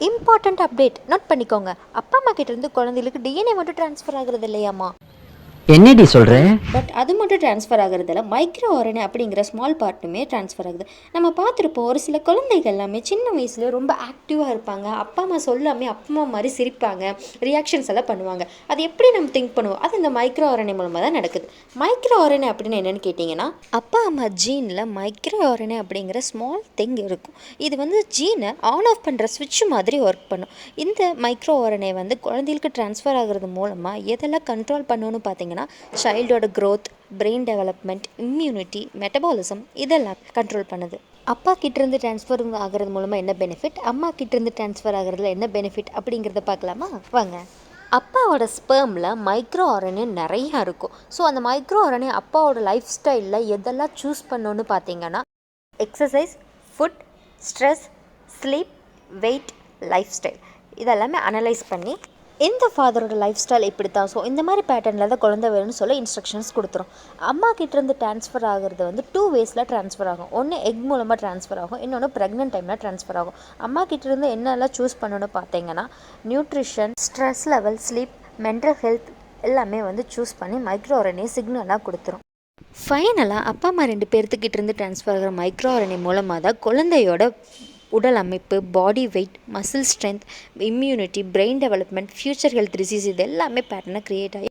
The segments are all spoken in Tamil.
இம்பார்ட்டண்ட் அப்டேட் நோட் பண்ணிக்கோங்க. அப்பா அம்மா கிட்டேருந்து குழந்தைகளுக்கு டிஎன்ஏ மட்டும் ட்ரான்ஸ்ஃபர் ஆகிறது இல்லையாம்மா. என்னடி சொல்ற? பட் அது மட்டும் ட்ரான்ஸ்ஃபர் ஆகிறதில்ல, மைக்ரோ ஆர்என்ஏ அப்படிங்கிற ஸ்மால் பார்ட்டுமே ட்ரான்ஸ்ஃபர் ஆகுது. நம்ம பார்த்துருப்போம், ஒரு சில குழந்தைகள் எல்லாமே சின்ன வயசுல ரொம்ப ஆக்டிவாக இருப்பாங்க. அப்பா அம்மா சொல்லாமே அப்பா அம்மா மாதிரி சிரிப்பாங்க, ரியாக்ஷன்ஸ் எல்லாம் பண்ணுவாங்க. அது எப்படி நம்ம திங்க் பண்ணுவோம்? அது இந்த மைக்ரோ ஆர்என்ஏ மூலமாக தான் நடக்குது. மைக்ரோ ஆர்என்ஏ அப்படின்னு என்னென்னு கேட்டிங்கன்னா, அப்பா அம்மா ஜீனில் மைக்ரோ ஆர்என்ஏ அப்படிங்கிற ஸ்மால் திங் இருக்கும். இது வந்து ஜீனை ஆன் ஆஃப் பண்ணுற ஸ்விட்ச் மாதிரி ஒர்க் பண்ணும். இந்த மைக்ரோ ஆர்என்ஏ வந்து குழந்தைகளுக்கு ட்ரான்ஸ்ஃபர் ஆகிறது மூலமாக எதெல்லாம் கண்ட்ரோல் பண்ணணும்னு பார்த்தீங்கன்னா, சைல்டோட growth, brain development, immunity, metabolism இதெல்லாம் கண்ட்ரோல் பண்ணுது. அப்பா கிட்டேருந்து ட்ரான்ஸ்ஃபர் ஆகிறது மூலமாக என்ன பெனிஃபிட், அம்மா கிட்டேருந்து ட்ரான்ஸ்ஃபர் ஆகிறதுல என்ன பெனிஃபிட் அப்படிங்கிறத பார்க்கலாமா வாங்க. அப்பாவோட ஸ்பெர்மில் மைக்ரோ ஆர்என்ஏ நிறையா இருக்கும். ஸோ அந்த மைக்ரோ ஆர்என்ஏ அப்பாவோட லைஃப் ஸ்டைலில் எதெல்லாம் சூஸ் பண்ணணுன்னு பார்த்தீங்கன்னா, exercise, food, stress, sleep, weight, lifestyle இதெல்லாமே அனலைஸ் பண்ணி இந்த ஃபாதரோட லைஃப் ஸ்டைல் இப்படி தான், ஸோ இந்த மாதிரி பேட்டர்னில் தான் குழந்தை வேணும்னு சொல்ல இன்ஸ்ட்ரக்ஷன்ஸ் கொடுத்துரும். அம்மா கிட்டேருந்து ட்ரான்ஸ்ஃபர் ஆகிறது வந்து 2 வேஸில் ட்ரான்ஸ்ஃபர் ஆகும். ஒன்று எக் மூலமாக ட்ரான்ஸ்ஃபர் ஆகும், இன்னொன்று ப்ரெக்னென்ட் டைமில் ட்ரான்ஸ்ஃபர் ஆகும். அம்மா கிட்டேருந்து என்னெல்லாம் சூஸ் பண்ணணும்னு பார்த்தீங்கன்னா, nutrition, stress level, sleep, mental health எல்லாமே வந்து சூஸ் பண்ணி மைக்ரோ ஆர்என்ஏ சிக்னலாக கொடுத்துரும். ஃபைனலாக அப்பா அம்மா 2 பேர்த்துக்கிட்டேருந்து ட்ரான்ஸ்ஃபர் ஆகிற மைக்ரோ ஆர்என்ஏ மூலமாக தான் குழந்தையோட உடல் அமைப்பு, body weight, muscle strength, immunity, brain development, future health disease இது எல்லாமே பேட்டர்னாக க்ரியேட் ஆகி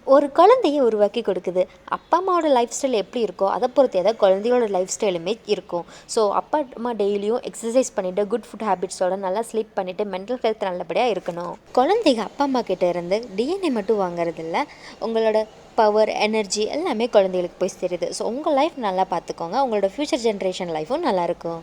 ஒரு குழந்தையை உருவாக்கி கொடுக்குது. அப்பா அம்மாவோட லைஃப் ஸ்டைல் எப்படி இருக்கோ அதை பொறுத்தே தான் குழந்தையோட லைஃப் ஸ்டைலுமே இருக்கும். ஸோ அப்பா அம்மா டெய்லியும் எக்ஸசைஸ் பண்ணிவிட்டு, குட் ஃபுட் ஹேபிட்ஸோட நல்லா ஸ்லீப் பண்ணிவிட்டு, மென்டல் ஹெல்த் நல்லபடியாக இருக்கணும். குழந்தைங்க அப்பா அம்மா கிட்டே இருந்து டிஎன்ஏ மட்டும் வாங்குறதில்ல, உங்களோட பவர், எனர்ஜி எல்லாமே குழந்தைகளுக்கு போய் சேருது. ஸோ உங்கள் லைஃப் நல்லா பார்த்துக்கோங்க, உங்களோட ஃப்யூச்சர் ஜென்ரேஷன் லைஃப்பும் நல்லாயிருக்கும்.